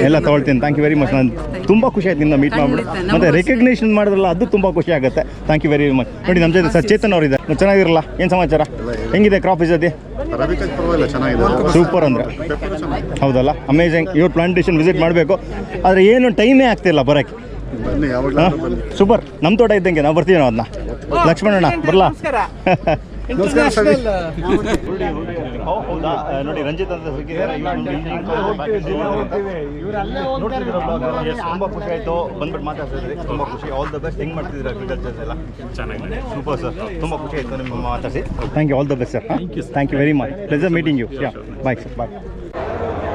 ಎಲ್ಲ ತೊಗೊಳ್ತೀನಿ. Thank you very much. ನಾನು ತುಂಬ ಖುಷಿ ಆಯ್ತು ನಿಮ್ಮನ್ನ ಮೀಟ್ ಮಾಡ್ಬಿಟ್ಟು. ಮತ್ತು ರೆಕಗ್ನೇಷನ್ ಮಾಡಿದ್ರಲ್ಲ ಅದು ತುಂಬ ಖುಷಿ ಆಗುತ್ತೆ. Thank you very much. ನೋಡಿ ನಮ್ಮ ಜೊತೆ ಸರ್ ಚೇತನ್ ಅವರು ಇದ್ದಾರೆ. ಚೆನ್ನಾಗಿರಲ್ಲ, ಏನು ಸಮಾಚಾರ, ಹೆಂಗಿದೆ ಕ್ರಾಪ್ ಇದೆ? ಸೂಪರ್ ಅಂದರೆ ಹೌದಲ್ಲ, ಅಮೇಝಿಂಗ್. ಇವ್ರ ಪ್ಲಾಂಟೇಶನ್ ವಿಸಿಟ್ ಮಾಡಬೇಕು, ಆದರೆ ಏನು ಟೈಮೇ ಆಗ್ತಿಲ್ಲ ಬರೋಕ್ಕೆ. ಸೂಪರ್, ನಮ್ಮ ತೋಟ ಇದ್ದಂಗೆ ನಾವು ಬರ್ತೀವಿ ನಾವು ಅದನ್ನ. ಲಕ್ಷ್ಮಣಣ್ಣ ಬರಲಾ? ಹೌದಾ? ನೋಡಿ ರಂಜಿತ್ ಅಂತ ಸಿಕ್ಕಿದ್ದಾರೆ. ತುಂಬ ಖುಷಿ ಆಯಿತು ಬಂದ್ಬಿಟ್ಟು ಮಾತಾಡ್ತಿದ್ರಿ. ತುಂಬ ಖುಷಿ. All the best. ಹೆಂಗೆ ಮಾಡ್ತಿದ್ದೀರಾ ಅಗ್ರಿಕಲ್ಚರ್ಸ್ ಎಲ್ಲ? ಚೆನ್ನಾಗಿದೆ. ಸೂಪರ್ ಸರ್, ತುಂಬ ಖುಷಿ ಆಯಿತು ನಿಮ್ಮ ಮಾತಾಡಿಸಿ. Thank you. All the best sir. Thank you very much. Pleasure meeting you. Bye sir, bye.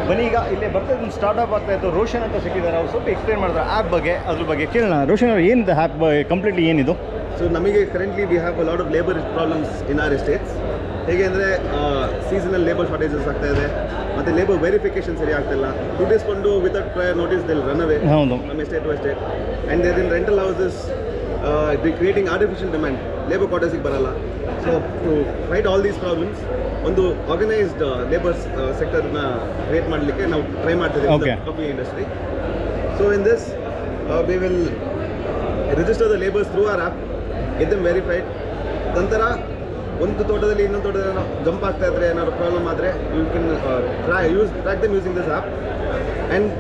ಬನ್ನಿ, ಈಗ ಇಲ್ಲೇ ಬರ್ತಾ ಸ್ಟಾರ್ಟ್ಅಪ್ ಆಗ್ತಾ ಇತ್ತು. ರೋಷನ್ ಅಂತ ಸಿಕ್ಕಿದ್ದಾರೆ. ಅವ್ರು ಸ್ವಲ್ಪ ಎಕ್ಸ್ಪ್ಲೇನ್ ಮಾಡಿದ್ರು ಆ್ಯಪ್ ಬಗ್ಗೆ, ಅದ್ರ ಬಗ್ಗೆ ಕೇಳೋಣ. ರೋಷನ್ ಅವರು ಏನಿದೆ ಆ್ಯಪ್ ಕಂಪ್ಲೀಟ್ಲಿ ಏನಿದು? ಸೊ ನಮಗೆ currently we have a lot of labour problems in our estates. ಹೇಗೆ ಅಂದರೆ ಸೀಸನಲ್ ಲೇಬರ್ ಶಾರ್ಟೇಜಸ್ ಆಗ್ತಾ ಇದೆ, ಮತ್ತು ಲೇಬರ್ ವೆರಿಫಿಕೇಶನ್ ಸರಿ ಆಗ್ತಿಲ್ಲ. 2 days ಕೊಂಡು without prior notice they'll run away from estate to estate. And there in rental houses creating artificial demand. Labour ಕ್ವಾರ್ಟರ್ಸಿಗೆ ಬರಲ್ಲ. So to fight all these problems ಒಂದು organised labours ಸೆಕ್ಟರ್ನ ಕ್ರಿಯೇಟ್ ಮಾಡಲಿಕ್ಕೆ ನಾವು try ಮಾಡ್ತಿದ್ದೀವಿ coffee industry. So in this we will register the labours through our app, get them verified. ನಂತರ ಒಂದು ತೋಟದಲ್ಲಿ ಇನ್ನೊಂದು ತೋಟದಲ್ಲಿ ಜಂಪ್ ಆಗ್ತಾ ಇದ್ರೆ, ಏನಾದ್ರು ಪ್ರಾಬ್ಲಮ್ ಆದರೆ you can track them using this app. And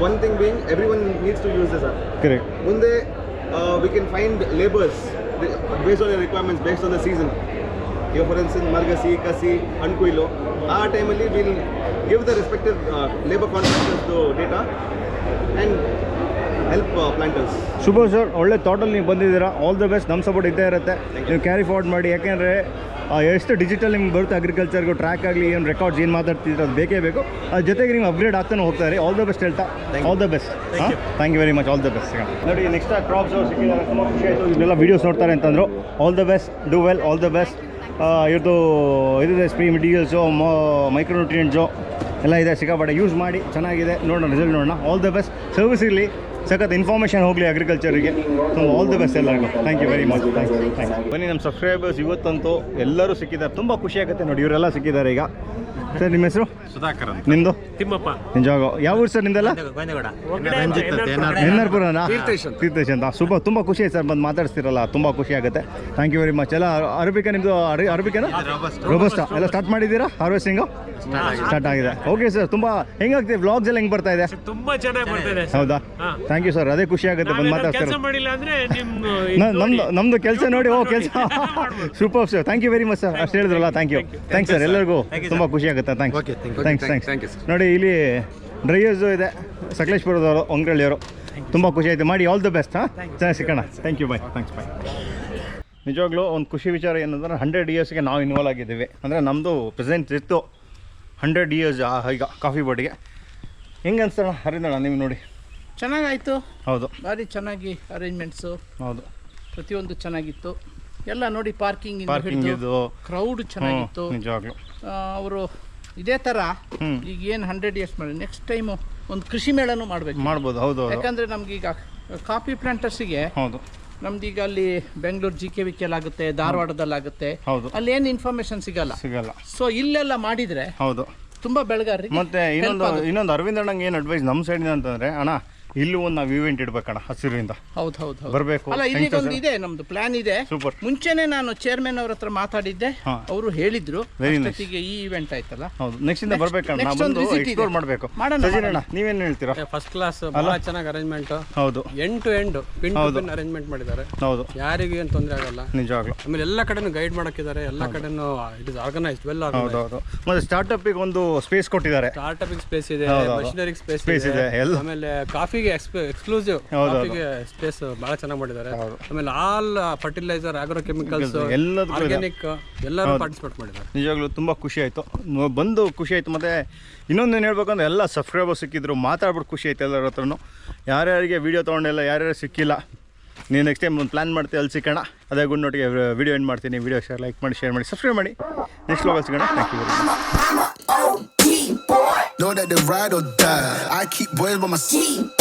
one thing being everyone needs to use this app. ಮುಂದೆ we can find labours based on the requirements, based on the season. ಈಗ for instance ಮರ್ಗಸಿ, ಕಸಿ, ಅಣ್ಕುಯ್ಲು, ಆ ಟೈಮಲ್ಲಿ will give the respective labour ಕಾಂಟ್ರಾಕ್ಟರ್ಸ್ದು data and help planters. ಶುಭ sir, ಒಳ್ಳೆ ಥಾಟಲ್ಲಿ ನೀವು ಬಂದಿದ್ದೀರಾ. All the best. ನಮ್ಮ ಸಪೋರ್ಟ್ ಇದ್ದೇ ಇರುತ್ತೆ. ನೀವು ಕ್ಯಾರಿ ಫಾರ್ವರ್ಡ್ ಮಾಡಿ. ಯಾಕೆಂದರೆ ಎಷ್ಟು ಡಿಜಿಟಲ್ ನಿಮ್ಗೆ ಬರುತ್ತೆ ಅಗ್ರಿಕಲ್ಚರ್ಗೂ, ಟ್ರ್ಯಾಕ್ ಆಗಲಿ, ಏನು ರೆಕಾರ್ಡ್ಸ್ ಏನು ಮಾತಾಡ್ತಿದ್ರೆ ಅದು ಬೇಕೇ ಬೇಕು. ಅದ್ರ ಜೊತೆಗೆ ನೀವು ಅಪ್ಗ್ರೇಡ್ ಆಗ್ತಾನೆ ಹೋಗ್ತಾರೆ. ಆಲ್ ದ ಬೆಸ್ಟ್ ಹೇಳ್ತಾ, all the best. Thank you very much. All the best. ನೋಡಿ, ನೆಕ್ಸ್ಟ್ ಕ್ರಾಪ್ಸ್ ಸಿಕ್ಕಿದ್ದಾರೆ, ತುಂಬ ಖುಷಿ ಆಯಿತು. ಇದನ್ನೆಲ್ಲ ವೀಡಿಯೋಸ್ ನೋಡ್ತಾರೆ ಅಂತಂದರು. All the best, do well, all the best. ಇವ್ರದ್ದು ಇದಿದೆ, ಸ್ಪ್ರೀ ಮೆಟೀರಿಯಲ್ಸು, ಮೈಕ್ರೋನ್ಯೂಟ್ರಿಯೆಂಟ್ಸು ಎಲ್ಲ ಇದೆ, ಸಿಕ್ಕಾಪಟ್ಟೆ ಯೂಸ್ ಮಾಡಿ. ಚೆನ್ನಾಗಿದೆ, ನೋಡೋಣ, ರಿಸಲ್ಟ್ ನೋಡೋಣ. All the best. ಸರ್ವಿಸ್ ಇರಲಿ, ಸಖತ್ ಇನ್ಫಾರ್ಮೇಷನ್ ಹೋಗಲಿ ಅಗ್ರಿಕಲ್ಚರಿಗೆ. ಸೊ ಆಲ್ ದಿ ಬೆಸ್ಟ್ ಎಲ್ಲರಿಗೂ. Thank you very much. Thanks. ಬನ್ನಿ, ನಮ್ಮ ಸಬ್ಸ್ಕ್ರೈಬರ್ಸ್ ಇವತ್ತಂತೂ ಎಲ್ಲರೂ ಸಿಕ್ಕಿದ್ದಾರೆ. ತುಂಬ ಖುಷಿ ಆಗುತ್ತೆ ನೋಡಿ, ಇವರೆಲ್ಲ ಸಿಕ್ಕಿದ್ದಾರೆ ಈಗ. ಸರ್, ನಿಮ್ಮ ಹೆಸರು? ಸುಧಾಕರ್ ಅಂತ. ನಿಮ್ಮದು? ತಿಮ್ಮಪ್ಪ. ನಿಜವಾಗ ಯಾವ ಊರು ಸರ್ ನಿಂದೆಲ್ಲ? ಎನ್ನಾರ್ಪುರನಾ? ತೀರ್ಥೇಶ್ ಅಂತ. ತುಂಬ ಖುಷಿ ಆಯ್ತು ಸರ್, ಬಂದು ಮಾತಾಡ್ಸ್ತಿರಲ್ಲ, ತುಂಬ ಖುಷಿ ಆಗುತ್ತೆ. Thank you very much. ಎಲ್ಲ ಅರಬಿಕಾ ನಿಮ್ಮದು? ಅರಬಿಕಾನ ರೋಬಸ್ಟಾ ಎಲ್ಲ ಸ್ಟಾರ್ಟ್ ಮಾಡಿದ್ದೀರಾ? ಹಾರ್ವೆಸ್ಟಿಂಗು ಸ್ಟಾರ್ಟ್ ಆಗಿದೆ. ಓಕೆ ಸರ್, ತುಂಬ ಹೆಂಗಾಗ್ತಿದೆ? ವ್ಲಾಗ್ಸ್ ಎಲ್ಲ ಹೆಂಗೆ ಬರ್ತಾ ಇದೆ? ತುಂಬ ಚೆನ್ನಾಗಿ ಬರ್ತಿದೆ. ಹೌದಾ? ಥ್ಯಾಂಕ್ ಯು ಸರ್, ಅದೇ ಖುಷಿ ಆಗುತ್ತೆ ಬಂದು ಮಾತಾಡ್ತಾರೆ. ನಮ್ಮದು ಕೆಲಸ ನೋಡಿ, ಓ ಕೆಲಸ super sir. Thank you very much sir. ಅಷ್ಟು ಹೇಳಿದ್ರಲ್ಲ, ಥ್ಯಾಂಕ್ ಯು. ಥ್ಯಾಂಕ್ಸ್ ಸರ್, ಎಲ್ಲರಿಗೂ ತುಂಬ ಖುಷಿ ಆಗುತ್ತೆ. ಥ್ಯಾಂಕ್ಸ್. ನೋಡಿ, ಇಲ್ಲಿ ಡ್ರೈಯರ್ಸು ಇದೆ, ಸಕಲೇಶ್ಪುರದವರು, ಒಂಗ್ರಳ್ಳಿಯವರು. ತುಂಬ ಖುಷಿ ಆಯಿತು. ಮಾಡಿ, ಆಲ್ ದ ಬೆಸ್ಟ್. ಚೆನ್ನಾಗಿ ಸಿಗೋಣ. Thank you. Bye. Thanks. Bye. ನಿಜವಾಗ್ಲೂ ಒಂದು ಖುಷಿ ವಿಚಾರ ಏನಂದ್ರೆ 100 ಇಯರ್ಸ್ಗೆ ನಾವು ಇನ್ವಾಲ್ವ್ ಆಗಿದ್ದೀವಿ. ಅಂದರೆ ನಮ್ಮದು ಪ್ರೆಸೆಂಟ್ ಇತ್ತು 100 ಇಯರ್ಸ್ ಈಗ ಕಾಫಿ ಬೋರ್ಡಿಗೆ. ಹೆಂಗೆ ಅನ್ಸೋಣ ಹರಿದಣ್ಣ ನೀವು ನೋಡಿ? ಚೆನ್ನಾಗಾಯಿತು. ಹೌದು, ಭಾರಿ ಚೆನ್ನಾಗಿ ಅರೇಂಜ್ಮೆಂಟ್ಸು. ಹೌದು, ಪ್ರತಿಯೊಂದು ಚೆನ್ನಾಗಿತ್ತು. ಎಲ್ಲ ನೋಡಿ, ಪಾರ್ಕಿಂಗ್ ಇದು ಕ್ರೌಡ್ ಚೆನ್ನಾಗಿತ್ತು. ನಿಜವಾಗ್ಲೂ ಅವರು ಇದೇ ಥರ ಈಗ ಏನು 100 ಇಯರ್ಸ್ ಮಾಡಿ ನೆಕ್ಸ್ಟ್ ಟೈಮು ಒಂದು ಕೃಷಿ ಮೇಳನೂ ಮಾಡ್ಬೋದು. ಹೌದು, ಯಾಕಂದರೆ ನಮಗೀಗ ಕಾಫಿ ಪ್ಲಾಂಟರ್ಸಿಗೆ ಹೌದು, ನಮ್ದೀಗ ಅಲ್ಲಿ ಬೆಂಗಳೂರು GKVK ಆಗುತ್ತೆ, ಧಾರವಾಡದಲ್ಲಾಗುತ್ತೆ, ಅಲ್ಲಿ ಏನು ಇನ್ಫಾರ್ಮೇಶನ್ ಸಿಗಲ್ಲ. ಸೊ ಇಲ್ಲೆಲ್ಲ ಮಾಡಿದರೆ ಹೌದು ತುಂಬ ಬೆಳಗಾರರಿಗೆ. ಮತ್ತೆ ಇನ್ನೊಂದು ಅರವಿಂದ್ ಅಣ್ಣಂಗೆ ಏನು ಅಡ್ವೈಸ್ ನಮ್ಮ ಸೈಡಿಂದ ಅಂತಂದರೆ, ಅಣ್ಣ ಇಲ್ಲೂ ಒಂದು ನಾವು ಇವೆಂಟ್ ಇಡ್ಬೇಕಣ್ಣ ಹಸಿರಿಂದ. ಹೌದು ಬರಬೇಕು. ಅಲ್ಲ, ಇಲ್ಲಿಗೊಂದು ಇದೆ, ನಮ್ದು ಪ್ಲಾನ್ ಇದೆ. ಸೂಪರ್. ಮುಂಚೆನೆ ನಾನು ಚೇರ್ಮನ್ ಅವ್ರ ಹತ್ರ ಮಾತಾಡಿದ್ದೆ, ಅವರು ಹೇಳಿದ್ರು ಅಷ್ಟೊತ್ತಿಗೆ ಈ ಇವೆಂಟ್ ಆಯ್ತಲ್ಲ. ಹೌದು, ನೆಕ್ಸ್ಟ್ ಇಂದ ಬರ್ಬೇಕಣ್ಣ, ನಾವು ಬಂದು ಎಕ್ಸ್ಪ್ಲೋರ್ ಮಾಡಬೇಕು. ಸಜಿನಣ್ಣ ನೀವೇನು ಹೇಳ್ತೀರಾ? ಫಸ್ಟ್ ಕ್ಲಾಸ್, ಬಹಳ ಚೆನ್ನಾಗಿ ಅರೇಂಜ್ಮೆಂಟ್. ಹೌದು, end to end pin to pin arrangement ಮಾಡಿದ್ದಾರೆ. ಹೌದು, ಯಾರಿಗೂ ಏನು ತೊಂದರೆ ಆಗಲ್ಲ. ನಿಜವಾಗ್ಲೂ. ಆಮೇಲೆ ಎಲ್ಲ ಕಡೆನೂ ಗೈಡ್ ಮಾಡಕ್ಕಿದ್ದಾರೆ, ಎಲ್ಲ ಕಡೆನೂ it is organised, well organised. ಹೌದು, ಮತ್ತೆ ಸ್ಟಾರ್ಟ್ಅಪ್ಗೆ ಒಂದು ಸ್ಪೇಸ್ ಕೊಟ್ಟಿದ್ದಾರೆ. ಸ್ಟಾರ್ಟ್ಅಪ್ಗೆ ಸ್ಪೇಸ್ ಇದೆ, ಮಷಿನರಿಗೆ ಸ್ಪೇಸ್ ಇದೆ, ಆಮೇಲೆ ಕಾಫಿಗೆ ಎಕ್ಸ್ಕ್ಲೂಸಿವ್ ಕಾಫಿಗೆ ಸ್ಪೇಸ್ ಬಹಳ ಚೆನ್ನಾಗಿ ಮಾಡಿದ್ದಾರೆ. ಆಮೇಲೆ all fertiliser, agro chemicals, organic ಎಲ್ಲರೂ ಪಾರ್ಟಿಸಿಪೇಟ್ ಮಾಡಿದ್ದಾರೆ. ನಿಜವಾಗ್ಲೂ ತುಂಬ ಖುಷಿ ಆಯಿತು, ಬಂದು ಖುಷಿ ಆಯಿತು. ಮತ್ತು ಇನ್ನೊಂದೇನು ಹೇಳ್ಬೇಕಂದ್ರೆ ಎಲ್ಲ ಸಬ್ಸ್ಕ್ರೈಬರ್ಸ್ ಸಿಕ್ಕಿದ್ರು, ಮಾತಾಡ್ಬಿಟ್ಟು ಖುಷಿ ಆಯ್ತು ಎಲ್ಲರ ಹತ್ರನೂ. ಯಾರ್ಯಾರಿಗೆ ವೀಡಿಯೋ ತೊಗೊಂಡೆಲ್ಲ ಯಾರ್ಯಾರು ಸಿಕ್ಕಿಲ್ಲ, ನೀವು ನೆಕ್ಸ್ಟ್ ಟೈಮ್ ಒಂದು ಪ್ಲ್ಯಾನ್ ಮಾಡ್ತೀವಿ, ಅಲ್ಲಿ ಸಿಗೋಣ. ಅದೇ ಗುಡ್ ನೋಟಿಗೆ ವಿಡಿಯೋ ಎಂಡ್ ಮಾಡ್ತೀನಿ. ವಿಡಿಯೋ ಲೈಕ್ ಮಾಡಿ, ಶೇರ್ ಮಾಡಿ, ಸಬ್ಸ್ಕ್ರೈಬ್ ಮಾಡಿ. ನೆಕ್ಸ್ಟ್ ವ್ಲಾಗಲ್ಲಿ ಸಿಗೋಣ. Thank you very much. Know that they ride or die. I keep boys by my seat.